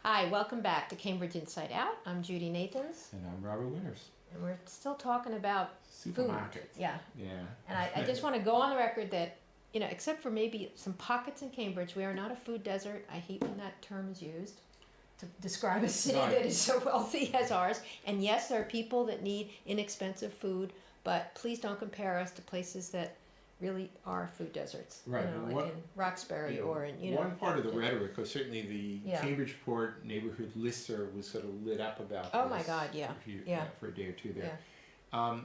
Hi, welcome back to Cambridge Inside Out. I'm Judy Nathans. And I'm Robert Winters. And we're still talking about Supermarkets. Food. Yeah. Yeah. And I just want to go on the record that, except for maybe some pockets in Cambridge, we are not a food desert. I hate when that term is used to describe a city that is so wealthy as ours. And yes, there are people that need inexpensive food, but please don't compare us to places that really are food deserts. Right. Like in Roxbury or in, One part of the rhetoric, because certainly the Yeah. Cambridgeport neighborhood listserv was sort of lit up about Oh this my God, yeah. for a day or two there. Yeah.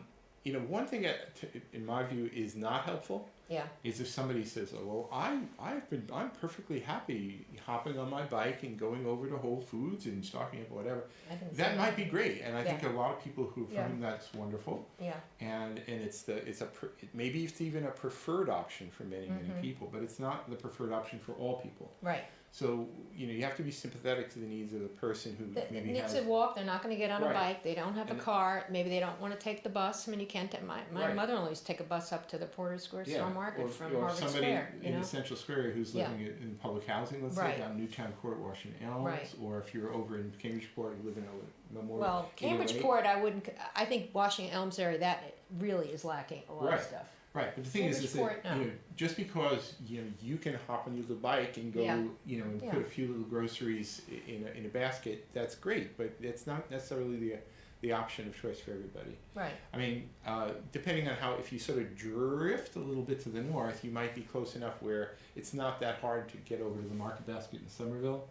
One thing that, in my view, is not helpful Yeah. is if somebody says, "Oh, well, I'm perfectly happy hopping on my bike and going over to Whole Foods and stocking up whatever." That might be great, and I think a lot of people who for whom that's wonderful. Yeah. And maybe it's even a preferred option for many people, but it's not the preferred option for all people. Right. So you have to be sympathetic to the needs of the person who maybe needs has to walk. They're not going to get on a Right. bike. They don't have a car. Maybe they don't want to take the bus. I mean, you can't. My Right. mother-in-law used to take a bus up to the Porter Square Store Market from or Harvard somebody Square. in the Central Square who's living in public housing, let's Right. say down Newtown Court, Washington Elms, Right. or if you're over in Cambridgeport, you live in a Memorial. Well, Cambridgeport, I think Washington Elms area, that really is lacking a lot of stuff. Right, but the thing is that Cambridgeport, just because you can hop on your bike and go and put a few little groceries in a basket, that's great, but it's not necessarily the option of choice for everybody. Right. I mean, depending on if you sort of drift a little bit to the north, you might be close enough where it's not that hard to get over to the Market Basket in Somerville.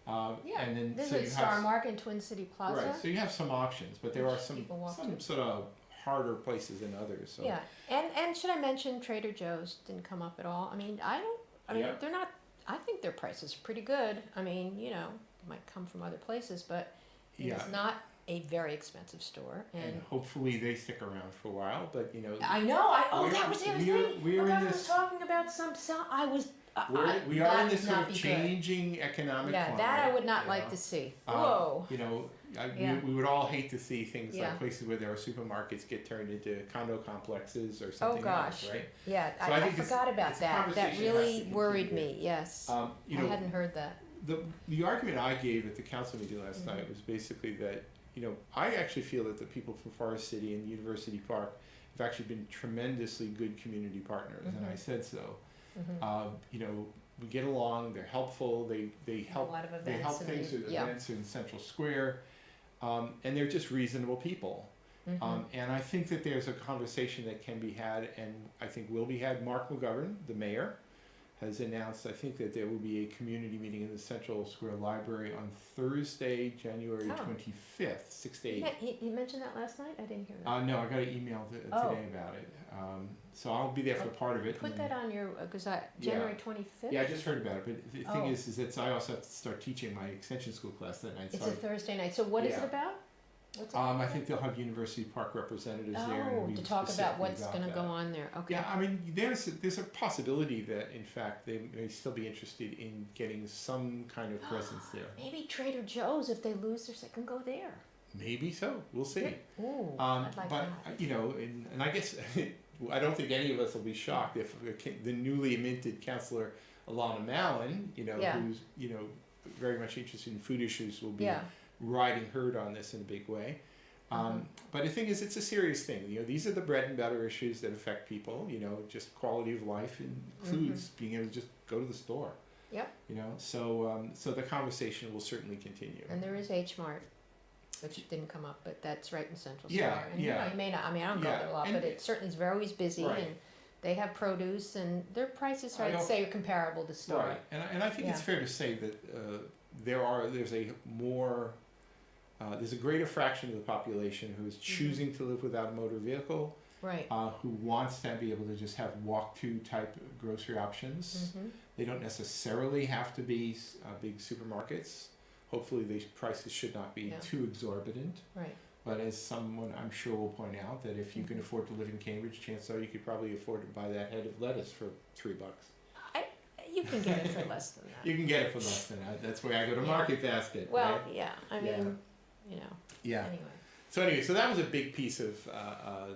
And then There's a Star Market in Twin City Plaza. Right, so you have some options, but there are some to. sort of harder places than others. So. Yeah, and should I mention Trader Joe's didn't come up at all? I mean, they're not. I think their prices are pretty good. I mean, might come from other places, but it's not a very expensive store. And hopefully they stick around for a while. But I know. That was the other thing. We are in this. Was talking about some. I was. We are in this sort of changing economic climate. That I would not like to see. Whoa. We would all hate to see things like places where there are supermarkets get turned into condo complexes or something else, right? Yeah, so I forgot about that. That really worried me, yes. I hadn't heard that. The argument I gave at the council meeting last night was basically that, I actually feel that the people from Forest City and University Park have actually been tremendously good community partners, and I said so. We get along. They're helpful. They help. A lot of events. They help things with events in Central Square, and they're just reasonable people. And I think that there's a conversation that can be had, and I think will be had. Mark McGovern, the mayor, has announced, I think, that there will be a community meeting in the Central Square Library on Thursday, January 25th, 6 to 8. He mentioned that last night? I didn't hear that. No, I got an email today about it. So I'll be there for part of it. Put that on your, because January 25th? Yeah, I just heard about it. But the thing is that I also have to start teaching my extension school class that night. It's a Thursday night. So what is it about? I think they'll have University Park representatives there. To talk about what's going to go on there. Okay. Yeah, I mean, there's a possibility that, in fact, they may still be interested in getting some kind of presence there. Maybe Trader Joe's, if they lose their second, go there. Maybe so. We'll see. Ooh, I'd like that. And I guess I don't think any of us will be shocked if the newly minted Councillor Alana Mallon, who's very much interested in food issues, will be riding herd on this in a big way. But the thing is, it's a serious thing. These are the bread and butter issues that affect people. Just quality of life includes being able to just go to the store. Yep. So the conversation will certainly continue. And there is H Mart, which didn't come up, but that's right in Central Square. Yeah, and, you may not. I mean, I don't go there a lot, but it certainly is always busy, and they have produce, and their prices, I'd say, are comparable to store. Right, and I think it's fair to say that there's a greater fraction of the population who is choosing to live without a motor vehicle, right? Who wants to be able to just have walk-to type grocery options. They don't necessarily have to be big supermarkets. Hopefully, these prices should not be too exorbitant. Right. But as someone I'm sure will point out, that if you can afford to live in Cambridge, chances are you could probably afford to buy that head of lettuce for $3. You can get it for less than that. You can get it for less than that. That's why I go to Market Basket. Well, right? yeah. I mean, Yeah. Anyway. So anyway, so that was a big piece of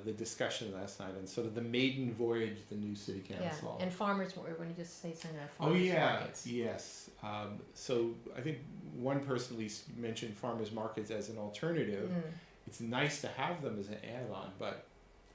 the discussion last night, and sort of the maiden voyage of the new city council. Yeah, and farmers, we're going to just say something about Oh farmers yeah, markets. yes. So I think one person at least mentioned farmers markets as an alternative. It's nice to have them as an add-on, but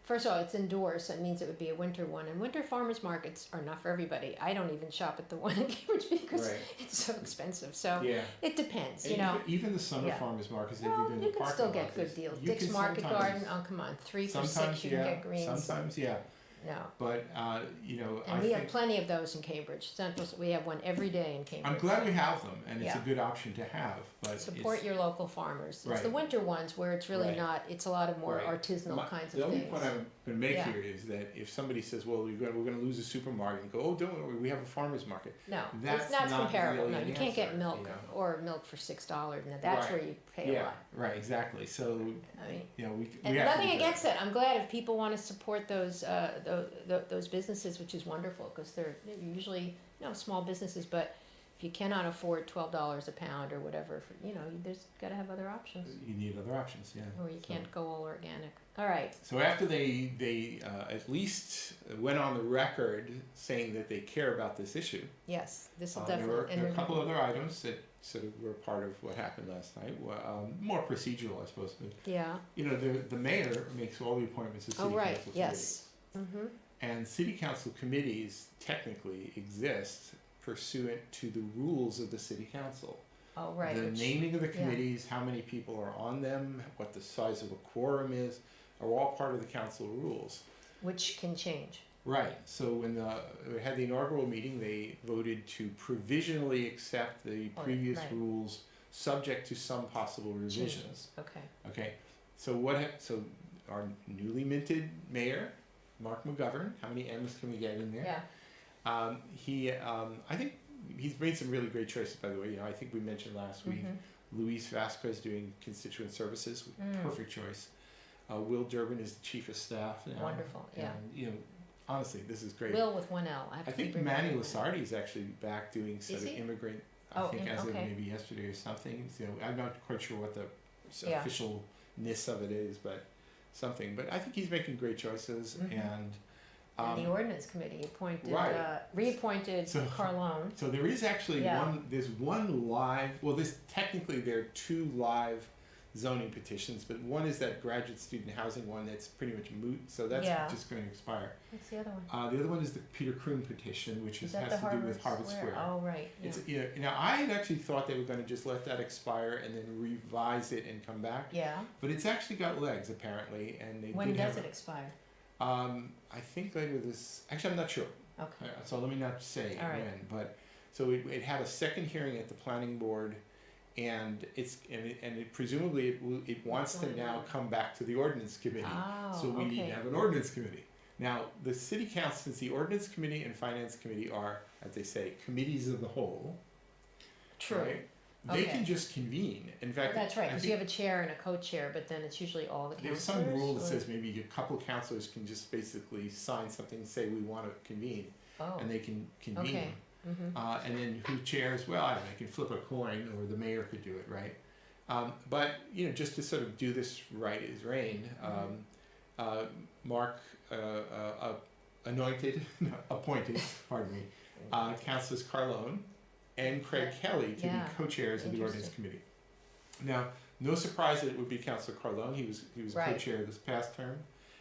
first of all, it's indoors, so it means it would be a winter one. And winter farmers markets are not for everybody. I don't even shop at the one in Cambridge because it's so expensive. So it depends, you know. Even the summer farmers markets, they do in the you can parking still get lots. good deals. Dick's Market Garden, oh come on, 3 for $6 you can get greens. Sometimes, No. But you know, and we have plenty of those in Cambridge. Central, we have one every day in Cambridge. I'm glad we have them, and it's a good option to have. But support your local farmers. It's the winter ones where it's really not. It's a lot of more artisanal kinds of things. The only point I'm going to make here is that if somebody says, "Well, we're going to lose a supermarket," and go, "Oh, don't worry, we have a farmers market." No, that's it's not comparable. Really no, you can't get milk or milk for $6, and that's where you pay a lot. Right, exactly. So I mean, you know, we and have nothing against that. I'm glad if people want to support those businesses, which is wonderful because they're usually small businesses. But if you cannot afford $12 a pound or whatever, there's got to have other options. You need other options, Or you can't go all organic. All right. So after they at least went on the record saying that they care about this issue. Yes, this will definitely. There were a couple other items that sort of were part of what happened last night. More procedural, I suppose. But, the mayor makes all the appointments of city council committees. Yes. Mm-hmm. And city council committees technically exist pursuant to the rules of the city council. Oh, right. The naming of the committees, how many people are on them, what the size of a quorum is, are all part of the council rules. Which can change. Right. So when we had the inaugural meeting, they voted to provisionally accept the previous rules, subject to some possible revisions. Okay. Okay. So so our newly minted mayor, Mark McGovern, how many M's can we get in there? Yeah. I think he's made some really great choices, by the way. I think we mentioned last week, Luis Vasquez doing constituent services, perfect choice. Will Durbin is the chief of staff now. Wonderful, yeah. And, honestly, this is great. Will with one L. I think Manny Lasardi is actually back doing sort of immigrant, I think as of maybe yesterday or something. I'm not quite sure what the officialness of it is, but something. But I think he's making great choices, and the ordinance committee reappointed Carlone. So there is actually there's one live, technically there are 2 live zoning petitions, but one is that graduate student housing one that's pretty much moot, so that's just going to expire. What's the other one? The other one is the Peter Kroon petition, which has to do with Harvard Square. Oh, right. Yeah. It's I had actually thought they were going to just let that expire and then revise it and come back. Yeah. But it's actually got legs apparently, and they when does it expire? I think later this. Actually, I'm not sure. Okay. So let me not say when. But so it had a second hearing at the planning board, and it presumably it wants to now come back to the ordinance committee. Oh, so we need to have an ordinance committee. Now the city council, since the ordinance committee and finance committee are, as they say, committees of the whole. True. Right? They can just convene. In fact, that's right, because you have a chair and a co-chair, but then it's usually all the councilors. There's some rule that says maybe a couple of councilors can just basically sign something and say we want to convene, and they can convene. Okay. And then who chairs? Well, I don't know, they can flip a coin, or the mayor could do it, right? But just to sort of do this right as rain, Mark appointed, pardon me, Councilors Carlone and Craig Kelly to be co-chairs of the ordinance committee. Now, no surprise that it would be Councilor Carlone. He was co-chair this past term,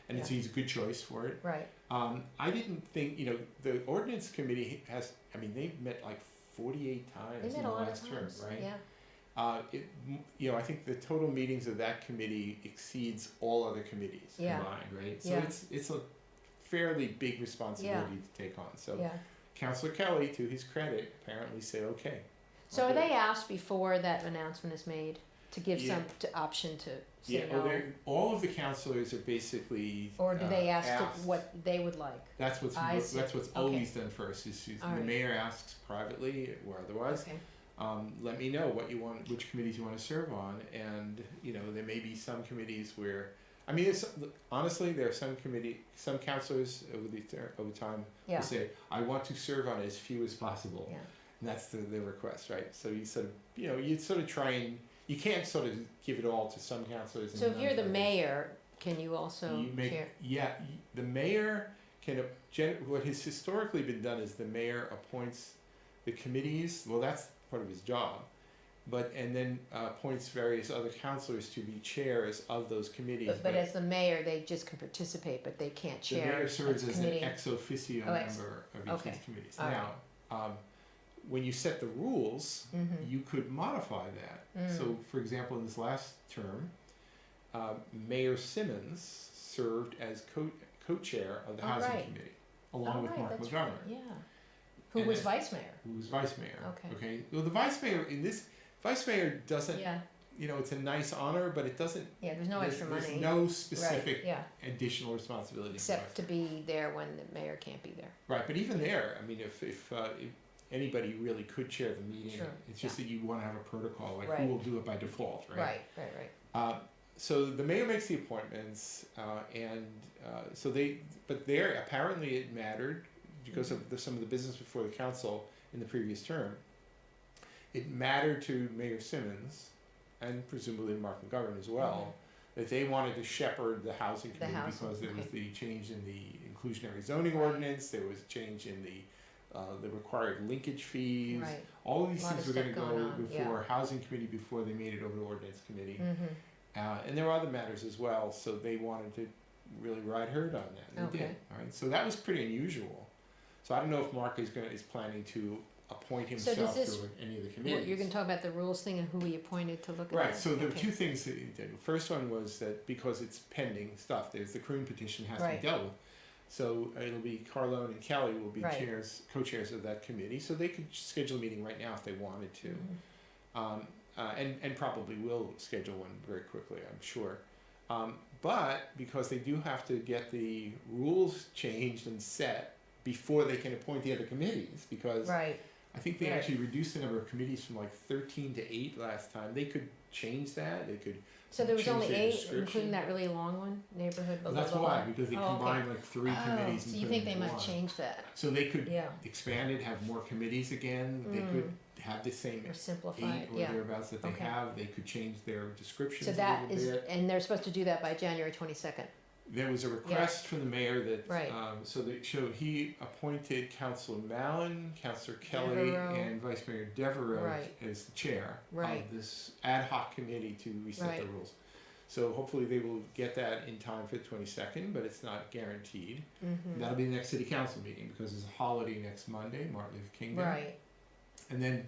and he's a good choice for it. Right. I didn't think the ordinance committee has. I mean, they've met like 48 times in the last term, right? Yeah. I think the total meetings of that committee exceeds all other committees combined, right? So it's a fairly big responsibility to take on. So. Councillor Kelly, to his credit, apparently said okay. So are they asked before that announcement is made to give some option to say no? All of the councillors are basically. Or do they ask what they would like? That's what's always done first. The mayor asks privately or otherwise. Okay. Let me know what you want, which committees you want to serve on, and there may be some committees where. I mean, honestly, there are some councillors over time who say, "I want to serve on as few as possible," and that's the request, right? So you sort of, you sort of try and you can't sort of give it all to some councilors. And So if none you're to the others. mayor, can you also You make, chair? the mayor can, what has historically been done is the mayor appoints the committees, well, that's part of his job, and then appoints various other councilors to be chairs of those committees. But as the mayor, they just can participate, but they can't the chair mayor serves a as committee. an ex officio member of each of okay. these committees. All Now, when you set the rules, Mhm. you could modify that. Mm. So, for example, in this last term, Mayor Simmons served as co-chair of the Oh, Housing right. Committee, along with right, Mark that's Montgomery, right, yeah. Who And was then- vice mayor? who was vice mayor. Okay. Well, the vice mayor vice mayor doesn't. Yeah, It's a nice honor, but it doesn't. yeah, there's no extra money. There's no specific Right, yeah, additional responsibility. except to be there when the mayor can't be there. Right, but even there, I mean, if anybody really could chair the meeting, Sure, it's just that you want to have a protocol, like Right. who will do it by default, right? Right. So the mayor makes the appointments, but there apparently it mattered because of some of the business before the council in the previous term. It mattered to Mayor Simmons and presumably Mark McGovern as well, that they wanted to shepherd the housing The committee housing, because there was okay. the change in the inclusionary zoning Right. ordinance, there was a change in the required linkage fees. Right. All of these Lot things of were gonna stuff go going on, before housing committee before they made it over to ordinance committee. Mm-hmm. And there were other matters as well, so they wanted to really ride herd on that, and they did, Okay. alright, so that was pretty unusual. So I don't know if Mark is planning to appoint himself does this- to any of the Well, committees. you're gonna talk about the rules thing and who we appointed to look at that? Right, so there were Okay. two things that he did. The first one was that because it's pending stuff, there's the Croon petition has to Right. be dealt with. So it'll be Carlone and Kelly will be Right. co-chairs of that committee, so they could schedule a meeting right now if they wanted to. Mhm. And probably will schedule one very quickly, I'm sure. But because they do have to get the rules changed and set before they can appoint the other committees, because Right, I think they Right. actually reduced the number of committees from like 13 to 8 last time. They could change that, they could. so there was change only their 8, description. including that really long one, neighborhood blah Well, blah that's blah. why, because they Oh, okay. combined like 3 committees So and you put think them they into might one. change that? So they could Yeah, expand it, have more committees again, they could have the same or simplify 8 it, or yeah. thereabouts that they Okay. have, they could change their descriptions So a that little is, bit. and they're supposed to do that by January 22nd. There was a request from the mayor that, Right. so he appointed Councilor Mallon, Councilor Kelly, Devereaux. and Vice Mayor Devereaux Right. as the chair Right. of this ad hoc committee to reset the Right. rules. So hopefully they will get that in time for the 22nd, but it's not guaranteed. Mhm. That'll be the next city council meeting because there's a holiday next Monday, Martin Luther King Day. Right, And then,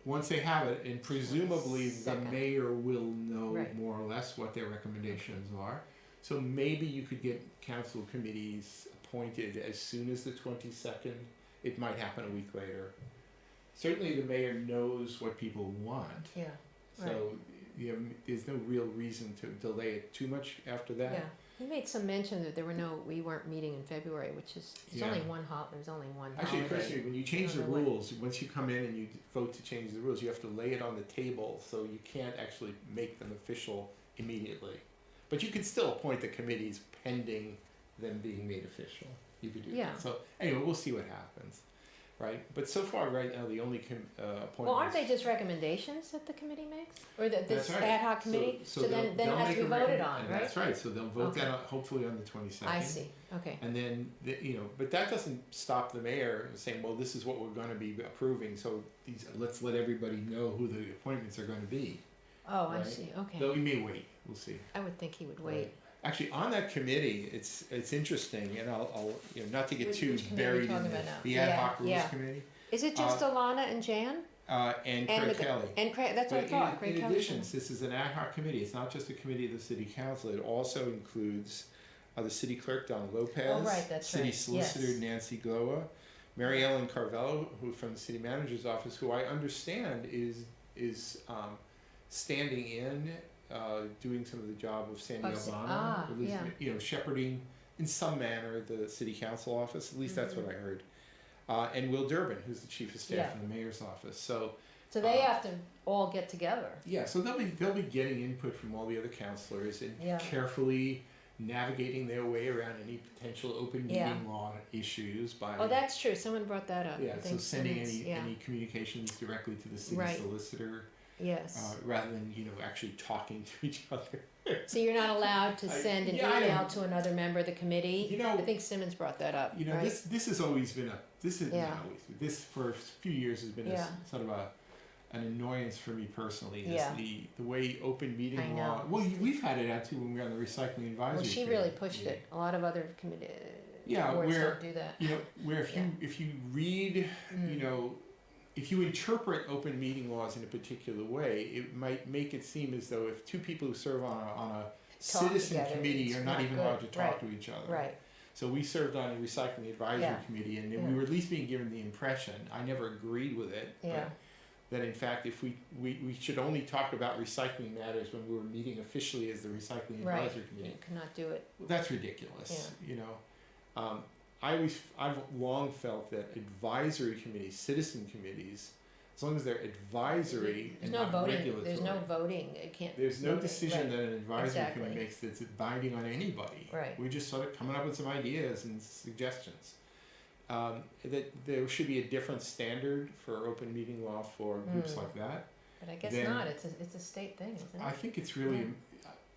once they have it, and presumably the 22nd. mayor will know Right. more or less what their recommendations are. So maybe you could get council committees appointed as soon as the 22nd. It might happen a week later. Certainly the mayor knows what people want, yeah, so there's no real reason to delay it too much after that. yeah. He made some mention that we weren't meeting in February, which is, there's only Yeah. there's only one Actually, it occurs to holiday. me, when you change the don't know what- rules, once you come in and you vote to change the rules, you have to lay it on the table, so you can't actually make them official immediately. But you could still appoint the committees pending them being made official. You could do Yeah. that. So anyway, we'll see what happens, right? But so far, right now, the only appointments. Well, aren't they just recommendations that the committee makes? Or that this That's right. ad hoc committee? So then they'll it has make to be a voted recommend- on, and right? That's right, so they'll vote that Okay. on, hopefully on the 22nd. I see, okay. And then, but that doesn't stop the mayor saying, well, this is what we're gonna be approving, so let's let everybody know who the appointments are gonna be. Oh, I Right. see, okay. Though we may wait, we'll see. I would think he would wait. Actually, on that committee, it's interesting, and I'll not to get Which- too which committee are we buried in talking about now? the ad Yeah, hoc rules yeah. committee, Is it just Alana and Jan? and And Craig the- Kelly. And Craig, that's what I But thought, Craig in Kelly's addition, on it. this is an ad hoc committee, it's not just a committee of the city council, it also includes the city clerk, Don Lopez. Oh, right, that's City right, solicitor, yes. Nancy Gloa, Mary Ellen Carvello, who from the city manager's office, who I understand is standing in, doing some of the job of Sandy Albano, at least, yeah. shepherding in some manner the city council office, at least that's what I heard. And Will Durbin, who's the chief of staff Yeah. in the mayor's office, so. So they have to all get together. Yeah, so they'll be getting input from all the other councilors and Yeah. carefully navigating their way around any potential open Yeah. meeting law issues by. Oh, that's true, someone brought that up. I Yeah, so think sending Simmons, yeah. any communications directly to the city Right. solicitor. Yes. rather than, actually talking to each other. So you're not allowed to send an email to another member of the committee? I think Simmons brought that up, right? This has always been Yeah. this for a few years has been sort of an annoyance for me personally. Yeah. The way open meeting I law. know. Well, we've had it out too when we were on the recycling advisory. Well, she really pushed it. A lot of other boards don't do that. Where if you read, if you interpret open meeting laws in a particular way, it might make it seem as though if two people who serve on a citizen together, committee are not even allowed to talk Right. to each other. Right. So we served on a recycling advisory committee, and we were at least being given the impression, I never agreed with it, but that in fact if we should only talk about recycling matters when we were meeting officially as the recycling advisory committee. You cannot do it. Well, that's ridiculous, I've long felt that advisory committees, citizen committees, as long as they're advisory and not regulatory. There's no voting. It can't. There's no decision right. that an advisory Exactly. committee makes that's binding on anybody. Right. We're just sort of coming up with some ideas and suggestions. That there should be a different standard for open meeting law for groups like that. But I guess not. It's a state thing, isn't it? I think it's really.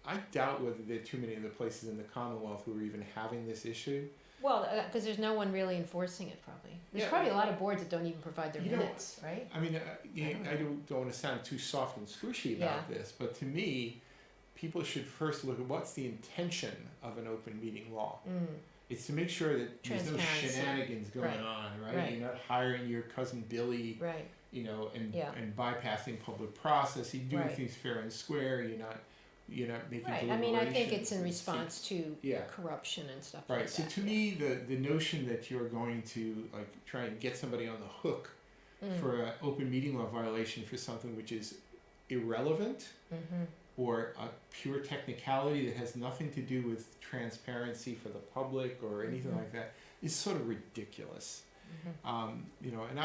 I doubt whether there are too many other places in the Commonwealth who are even having this issue. Well, because there's no one really enforcing it, probably. There's probably a lot of boards that don't even provide their minutes, right? I mean, I don't want to sound too soft and squishy about this, but to me, people should first look at what's the intention of an open meeting law. It's to make sure that there's no shenanigans going on, right? You're not hiring your cousin Billy, right? And bypassing public process. You're doing things fair and square. You're not making right. I mean, I think it's in response to corruption and stuff like that. Right. So to me, the notion that you're going to try and get somebody on the hook for an open meeting law violation for something which is irrelevant or a pure technicality that has nothing to do with transparency for the public or anything like that is sort of ridiculous. And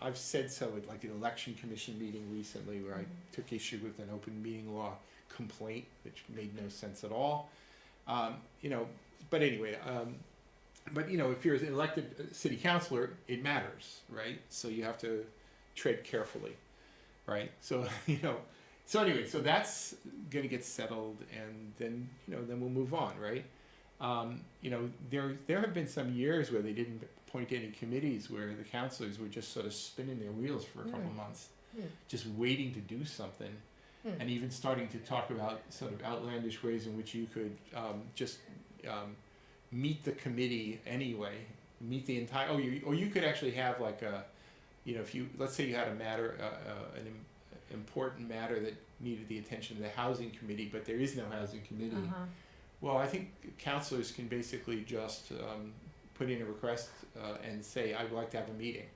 I've said so at the election commission meeting recently where I took issue with an open meeting law complaint, which made no sense at all. But anyway, if you're an elected city councilor, it matters, right? So you have to tread carefully, right? So so that's going to get settled, and then then we'll move on, right? There have been some years where they didn't appoint any committees, where the councilors were just sort of spinning their wheels for a couple months, just waiting to do something. And even starting to talk about sort of outlandish ways in which you could just meet the committee anyway, meet the entire. Or you could actually have if you let's say you had a matter, an important matter that needed the attention of the housing committee, but there is no housing committee. Well, I think councilors can basically just put in a request and say, "I would like to have a meeting."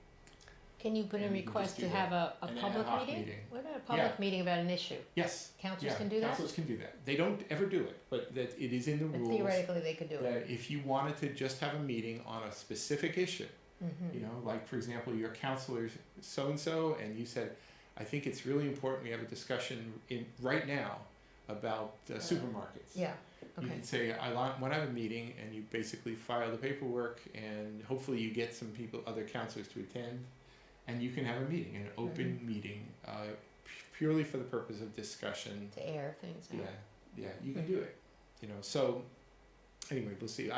Can you put in a request to have a public meeting? What about a public meeting about an issue? Yes. Councilors can do that? Councilors can do that. They don't ever do it, but that it is in the rules. Theoretically, they could do that it. If you wanted to just have a meeting on a specific issue, like for example, your councilor so-and-so, and you said, I think it's really important we have a discussion right now about supermarkets. Yeah. Okay. You can say, I want to have a meeting, and you basically file the paperwork, and hopefully you get some other councilors to attend. And you can have a meeting, an open meeting, purely for the purpose of discussion. To air things out. Yeah, you can do it. So anyway, we'll see.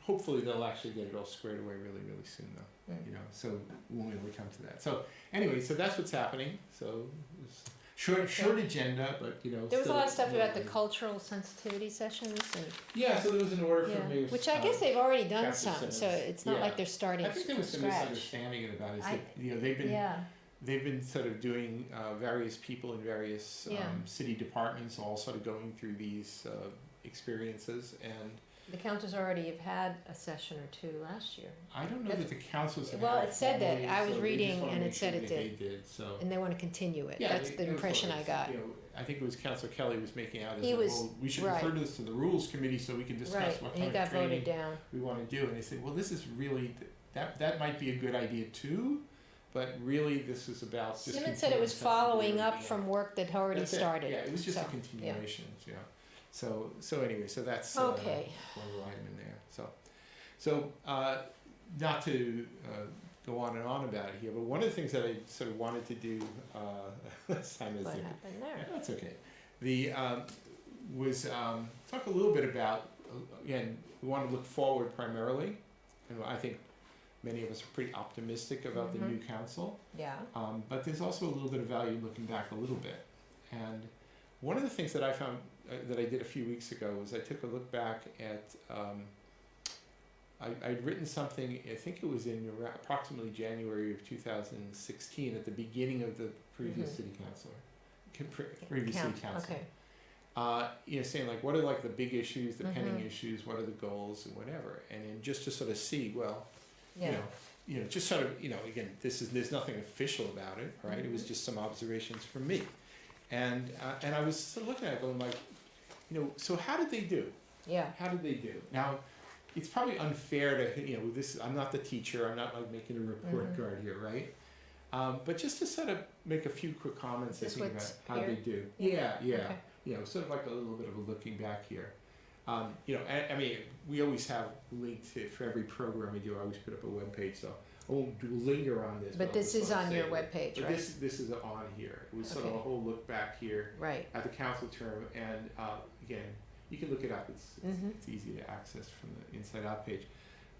Hopefully they'll actually get it all squared away really, really soon, though. So when we come to that. So anyway, so that's what's happening. So short agenda, but there was a lot of stuff about the cultural sensitivity sessions and so there was an order from Mayor, which I guess they've already done Council some, Simmons. so it's not like they're starting I think there from was some scratch. misunderstanding about it. They've been sort of doing various people in various city departments all sort of going through these experiences, and the councils already have had a session or two last year. I don't know that the councils have well, had it said that. I was so reading and it said it they did. did. So and they want to continue it. That's the impression I got. I think it was Councilor Kelly was making out as we should refer to this to the Rules Committee so we can discuss what kind of training we want to do. And they said, well, this is really that might be a good idea too, but really this is about. Simmons said it was following up from work that already started. Yeah, it was just a continuation. Yeah. So anyway, so that's one item in there. So not to go on and on about it here, but one of the things that I sort of wanted to do last time is What happened there? that's okay. The was talk a little bit about, again, we want to look forward primarily, and I think many of us are pretty optimistic about the new council. Yeah. But there's also a little bit of value looking back a little bit. And one of the things that I found that I did a few weeks ago was I took a look back at, I'd written something, I think it was in approximately January of 2016, at the beginning of the previous city councilor, previous city council. Okay. You know, saying like, what are like the big issues, the pending issues, what are the goals and whatever. And then just to sort of see, well, Yeah. you know, just sort of, you know, again, there's nothing official about it, right? It was just some observations from me. And I was sort of looking at it going like, you know, so how did they do? Yeah. How did they do? Now, it's probably unfair to, you know, this, I'm not the teacher, I'm not like making a report card here, right? But just to sort of make a few quick comments, I think, about how they do. Yeah. Okay. You know, sort of like a little bit of a looking back here. You know, I mean, we always have links for every program we do. I always put up a web page, so I won't linger on this. But this is on your webpage, but right? This is on here. It was sort of a Okay. whole look back here Right. at the council term, and again, you can look it up. It's easy to access from the InsideOut page.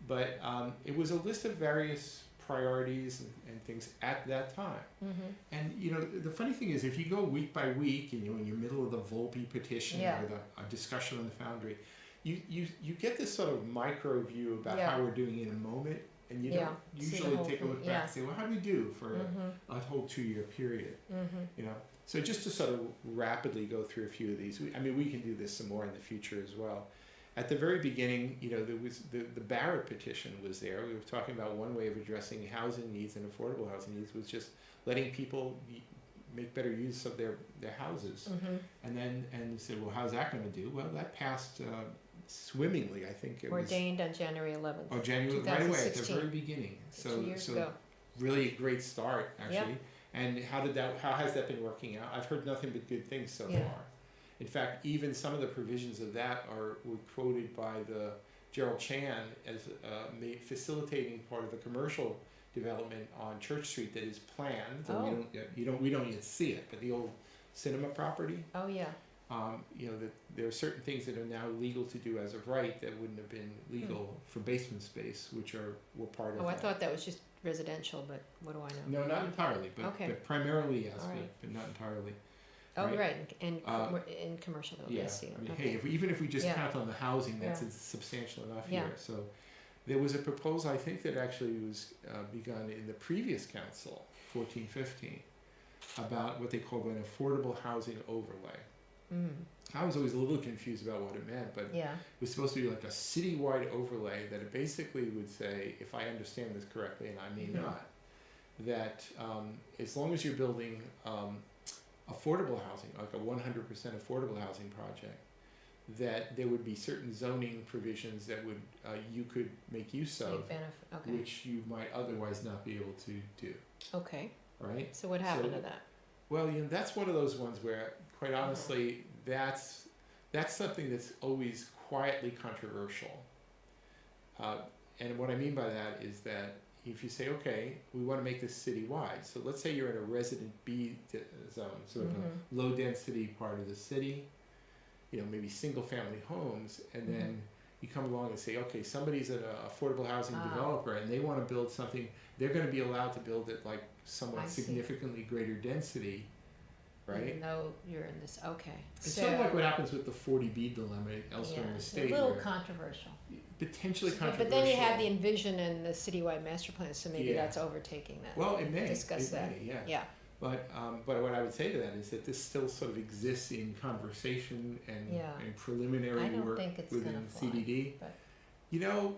But it was a list of various priorities and things at that time. And you know, the funny thing is, if you go week by week, and you're in your middle of the Volpe petition or a discussion on the Foundry, you get this sort of micro view about how we're doing in a moment, and you don't usually take a look back and say, well, how do we do for a whole 2-year period? You know, so just to sort of rapidly go through a few of these. I mean, we can do this some more in the future as well. At the very beginning, you know, there was the Barrett petition was there. We were talking about one way of addressing housing needs and affordable housing needs was just letting people make better use of their houses. And then said, well, how's that going to do? Well, that passed swimmingly. I think it Ordained on January 11th. Oh, January, right away at the very beginning. So 2 years ago. Really a great start, actually. And how has that been working out? I've heard nothing but good things so far. In fact, even some of the provisions of that were quoted by the Gerald Chan as facilitating part of the commercial development on Church Street that is planned. So we don't yet see it, but the old cinema property. Oh yeah. You know, that there are certain things that are now legal to do as of right that wouldn't have been legal for basement space, which were part of that. I thought that was just residential, but what do I know? No, not entirely, but primarily yes, but not entirely. Oh, right. And in commercial though, Yeah, I see. I mean, hey, even if we just count on the housing, that's Yeah. substantial enough Yeah. here. So there was a proposal, I think, that actually was begun in the previous council, 14-15, about what they called an affordable housing overlay. I was always a little confused about what it meant, but it was supposed to be like a citywide overlay that it basically would say, if I understand this correctly, and I may not, that as long as you're building affordable housing, like a 100% affordable housing project, that there would be certain zoning provisions that would you could make use of, which you might otherwise not be able to do. Okay. Right? So what happened to that? Well, you know, that's one of those ones where, quite honestly, that's something that's always quietly controversial. And what I mean by that is that if you say, okay, we want to make this citywide, so let's say you're in a resident B zone, sort of a low density part of the city, you know, maybe single family homes, and then you come along and say, okay, somebody's an affordable housing developer and they want to build something, they're going to be allowed to build it like somewhat significantly greater density, right? Even though you're in this, It's sort of like what happens with the 40B dilemma elsewhere in the state. A little controversial. Potentially controversial. But then you have the envision and the citywide master plan, so maybe that's overtaking that. Well, it may. Discuss that. Yeah. But what I would say to that is that this still sort of exists in conversation and preliminary work within CBD. But you know,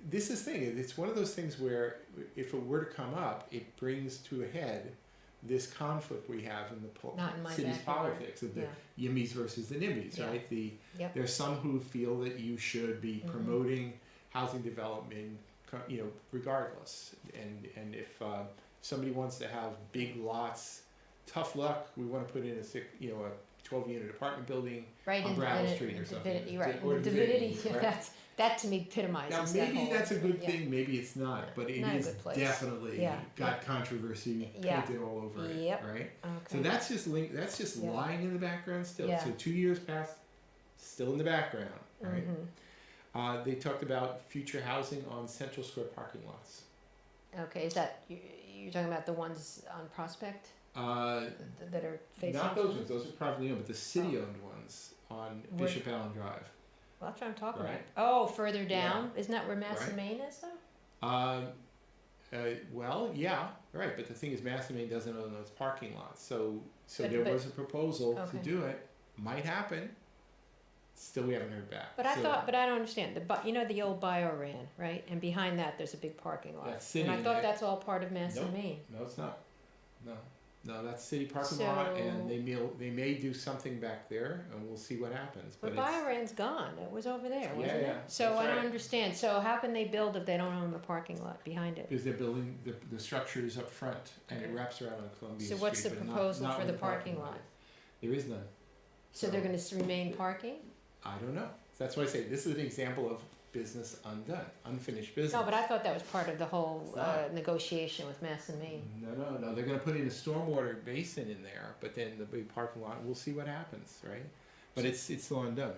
this is the thing. It's one of those things where if it were to come up, it brings to a head this conflict we have in the city's politics of the YIMBYs versus the NIMBYs, right? There's some who feel that you should be promoting housing development, you know, regardless. And if somebody wants to have big lots, tough luck. We want to put in a 12-unit apartment building Right on in Brattle in- Street in or something. Divinity, right? Or In Divinity, right? that to me epitomizes Now that maybe whole. that's a good yeah. thing, maybe it's not, but it Not a is good place. definitely Yeah. got controversy Yeah. painted all over it, Yep. right? Okay. So that's just Yeah. lying in the background still. Yeah. So 2 years passed, still in the background, right? Mhm. They talked about future housing on Central Square parking lots. Okay, is that you're talking about the ones on Prospect Uh, that are facing? Not those ones; those are privately owned, but the city-owned ones on Where- Bishop Allen Drive. Well, that's what I'm talking Right. about. Oh, further down. Isn't that where Mass Right. and Main is though? Well, yeah, right. But the thing is, Massamain doesn't own those parking lots, so But- there but- was a proposal Okay. to do it. Might happen. Still, we haven't heard back. But I So thought, but I don't understand. You know the old Bio-Ran, right? And behind that, there's a big parking lot. That's city And I in thought there. that's all part of Mass and Nope. Main. No, it's not. No, that's city parking lot, and they may do something back there, and we'll see what happens. But it's- Bio-Ran's gone. It was over there, wasn't yeah, it? So that's I don't right. understand. So how can they build if they don't own the parking lot behind it? Because they're building the structure is up front, and it Okay. wraps around on Columbia So Street. what's the but proposal not for where the parking lot? is. There is none. So they're going to remain parking? I don't know. That's why I say this is an example of business undone, unfinished business. No, but I thought that was part of the whole It's not. negotiation with Mass and Main. No. They're going to put in a stormwater basin in there, but then the big parking lot. We'll see what happens, right? But it's still undone.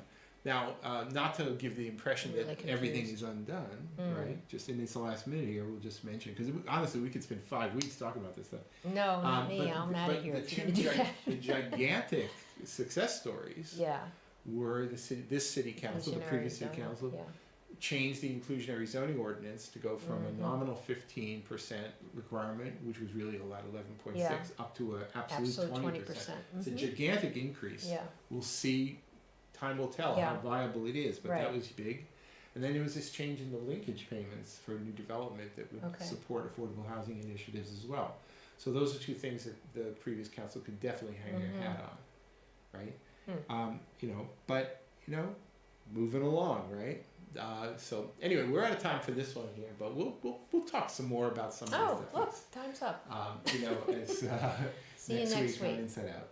Now, not to give the impression Really that everything confused. is undone, Mm. right? Just in this last minute here, we'll just mention because honestly, we could spend 5 weeks talking about this stuff. No, not me. But- I'm out but of here the if you're two going to do that. the gigantic success stories Yeah. were this city council, the Inclusionary previous city zoning, council, Yeah. changed the inclusionary zoning ordinance to go from Mhm. a nominal 15% requirement, which was really allowed 11.6, Yeah. up to an Absolute absolute 20%. 20%. It's a Mhm. gigantic increase. Yeah. We'll see, time will tell Yeah. how viable it is, but that Right. was big. And then there was this change in the linkage payments for new development that would Okay. support affordable housing initiatives as well. So those are two things that the previous council could definitely hang Mhm. their hat on, right? Hmm. But moving along, right? So anyway, we're out of time for this one here, but we'll talk some more about some of Oh, these look, things. time's up. As See you next on week. Inside Out.